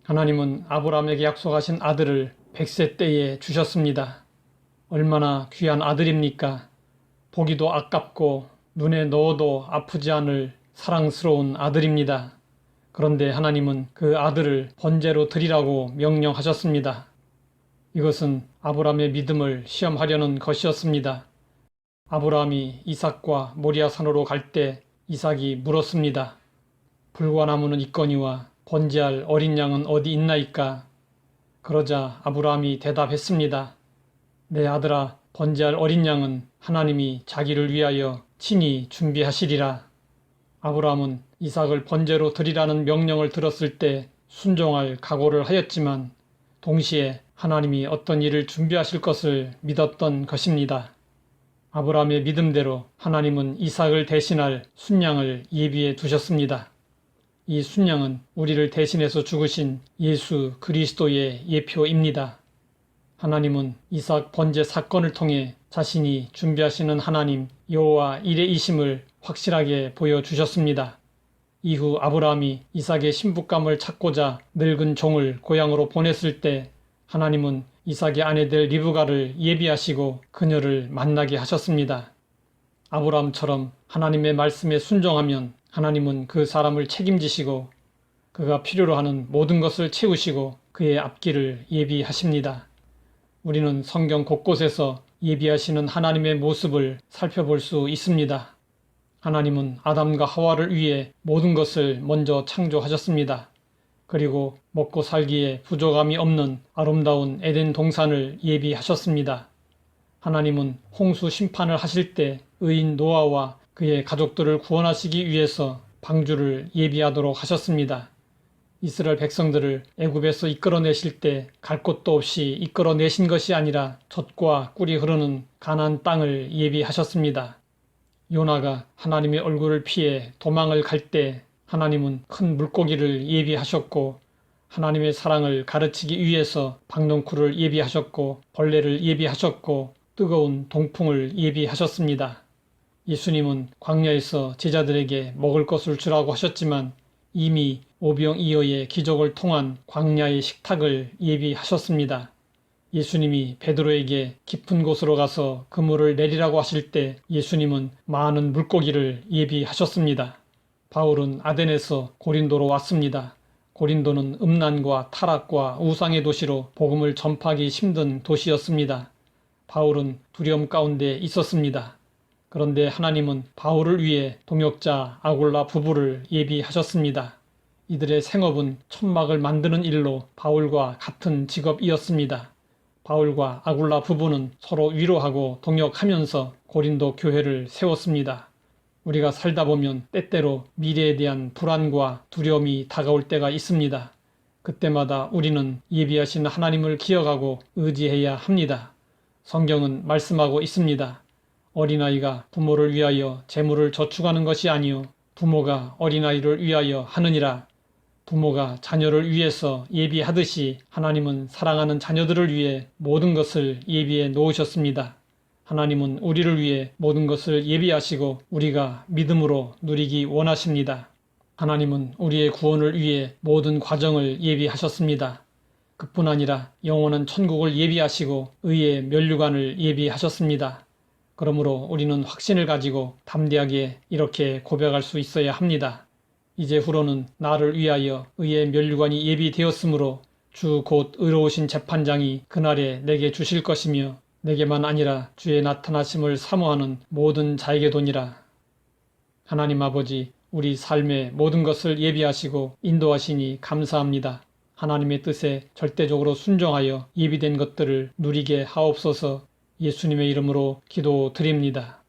하나님은 아브라함에게 약속하신 아들을 100세 때에 주셨습니다. 얼마나 귀한 아들입니까? 보기도 아깝고 눈에 넣어도 아프지 않을 사랑스러운 아들입니다. 그런데 하나님은 그 아들을 번제로 드리라고 명령하셨습니다. 이것은 아브라함의 믿음을 시험하려는 것이었습니다. 아브라함이 이삭과 모리아산으로 갈 때 이삭이 물었습니다. 불과 나무는 있거니와 번제할 어린 양은 어디 있나이까? 그러자 아브라함이 대답했습니다. 내 아들아, 번제할 어린 양은 하나님이 자기를 위하여 친히 준비하시리라. 아브라함은 이삭을 번제로 드리라는 명령을 들었을 때 순종할 각오를 하였지만 동시에 하나님이 어떤 일을 준비하실 것을 믿었던 것입니다. 아브라함의 믿음대로 하나님은 이삭을 대신할 순양을 예비해 두셨습니다. 이 순양은 우리를 대신해서 죽으신 예수 그리스도의 예표입니다. 하나님은 이삭 번제 사건을 통해 자신이 준비하시는 하나님 여호와 이레이심을 확실하게 보여주셨습니다. 이후 아브라함이 이삭의 신부감을 찾고자 늙은 종을 고향으로 보냈을 때 하나님은 이삭의 아내 될 리브가를 예비하시고 그녀를 만나게 하셨습니다. 아브라함처럼 하나님의 말씀에 순종하면 하나님은 그 사람을 책임지시고 그가 필요로 하는 모든 것을 채우시고 그의 앞길을 예비하십니다. 우리는 성경 곳곳에서 예비하시는 하나님의 모습을 살펴볼 수 있습니다. 하나님은 아담과 하와를 위해 모든 것을 먼저 창조하셨습니다. 그리고 먹고 살기에 부족함이 없는 아름다운 에덴 동산을 예비하셨습니다. 하나님은 홍수 심판을 하실 때 의인 노아와 그의 가족들을 구원하시기 위해서 방주를 예비하도록 하셨습니다. 이스라엘 백성들을 애굽에서 이끌어내실 때 갈 곳도 없이 이끌어내신 것이 아니라 젖과 꿀이 흐르는 가나안 땅을 예비하셨습니다. 요나가 하나님의 얼굴을 피해 도망을 갈 때 하나님은 큰 물고기를 예비하셨고 하나님의 사랑을 가르치기 위해서 박넝쿨을 예비하셨고 벌레를 예비하셨고 뜨거운 동풍을 예비하셨습니다. 예수님은 광야에서 제자들에게 먹을 것을 주라고 하셨지만 이미 오병이어의 기적을 통한 광야의 식탁을 예비하셨습니다. 예수님이 베드로에게 깊은 곳으로 가서 그물을 내리라고 하실 때 예수님은 많은 물고기를 예비하셨습니다. 바울은 아덴에서 고린도로 왔습니다. 고린도는 음란과 타락과 우상의 도시로 복음을 전파하기 힘든 도시였습니다. 바울은 두려움 가운데 있었습니다. 그런데 하나님은 바울을 위해 동역자 아굴라 부부를 예비하셨습니다. 이들의 생업은 천막을 만드는 일로 바울과 같은 직업이었습니다. 바울과 아굴라 부부는 서로 위로하고 동역하면서 고린도 교회를 세웠습니다. 우리가 살다 보면 때때로 미래에 대한 불안과 두려움이 다가올 때가 있습니다. 그때마다 우리는 예비하신 하나님을 기억하고 의지해야 합니다. 성경은 말씀하고 있습니다. 어린아이가 부모를 위하여 재물을 저축하는 것이 아니요 부모가 어린아이를 위하여 하느니라. 부모가 자녀를 위해서 예비하듯이 하나님은 사랑하는 자녀들을 위해 모든 것을 예비해 놓으셨습니다. 하나님은 우리를 위해 모든 것을 예비하시고 우리가 믿음으로 누리기 원하십니다. 하나님은 우리의 구원을 위해 모든 과정을 예비하셨습니다. 그뿐 아니라 영원한 천국을 예비하시고 의의 면류관을 예비하셨습니다. 그러므로 우리는 확신을 가지고 담대하게 이렇게 고백할 수 있어야 합니다. 이제후로는 나를 위하여 의의 면류관이 예비되었으므로 주 곧 의로우신 재판장이 그날에 내게 주실 것이며 내게만 아니라 주의 나타나심을 사모하는 모든 자에게도니라. 하나님 아버지, 우리 삶의 모든 것을 예비하시고 인도하시니 감사합니다. 하나님의 뜻에 절대적으로 순종하여 예비된 것들을 누리게 하옵소서. 예수님의 이름으로 기도드립니다.